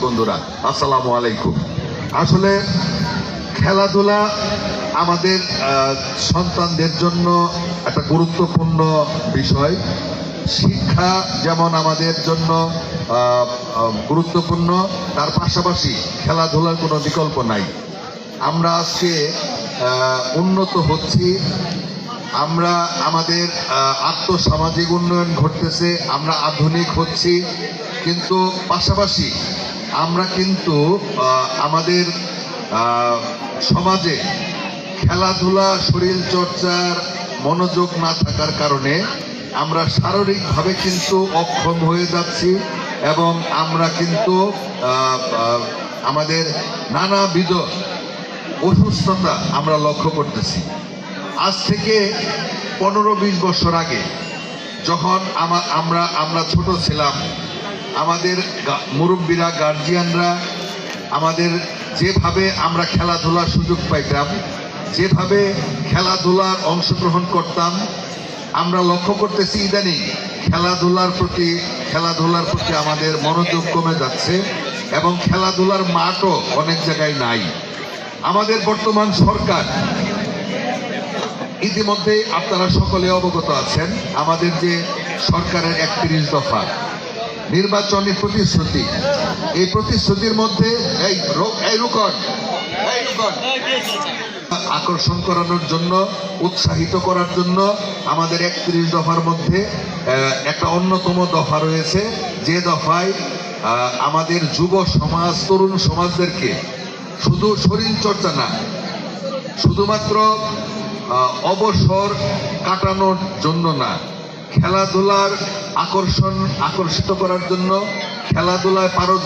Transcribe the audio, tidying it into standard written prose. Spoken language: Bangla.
বন্ধুরা, আসসালামু আলাইকুম। আসলে খেলাধুলা আমাদের সন্তানদের জন্য একটা গুরুত্বপূর্ণ বিষয়। শিক্ষা যেমন আমাদের জন্য গুরুত্বপূর্ণ, তার পাশাপাশি খেলাধুলার কোনো বিকল্প নাই। আমরা আজকে উন্নত হচ্ছি, আমরা আমাদের আর্থসামাজিক উন্নয়ন ঘটতেছে, আমরা আধুনিক হচ্ছি, কিন্তু পাশাপাশি আমরা কিন্তু আমাদের সমাজে খেলাধুলা শরীর চর্চার মনোযোগ না থাকার কারণে আমরা শারীরিকভাবে কিন্তু অক্ষম হয়ে যাচ্ছি এবং আমরা কিন্তু আমাদের নানাবিধ অসুস্থতা আমরা লক্ষ্য করতেছি। আজ থেকে 15-20 বছর আগে যখন আমরা ছোট ছিলাম, আমাদের মুরব্বীরা, গার্জিয়ানরা আমাদের যেভাবে আমরা খেলাধুলার সুযোগ পাইতাম, যেভাবে খেলাধুলার অংশগ্রহণ করতাম, আমরা লক্ষ্য করতেছি ইদানিং খেলাধুলার প্রতি আমাদের মনোযোগ কমে যাচ্ছে এবং খেলাধুলার মাঠও অনেক জায়গায় নাই। আমাদের বর্তমান সরকার, ইতিমধ্যেই আপনারা সকলে অবগত আছেন, আমাদের যে সরকারের 31 দফা নির্বাচনী প্রতিশ্রুতি, এই প্রতিশ্রুতির মধ্যে আকর্ষণ করানোর জন্য, উৎসাহিত করার জন্য আমাদের 31 দফার মধ্যে একটা অন্যতম দফা রয়েছে, যে দফায় আমাদের যুব সমাজ, তরুণ সমাজদেরকে শুধু শরীর চর্চা না, শুধুমাত্র অবসর কাটানোর জন্য না, খেলাধুলার আকর্ষিত করার জন্য, খেলাধুলায় পারদর্শী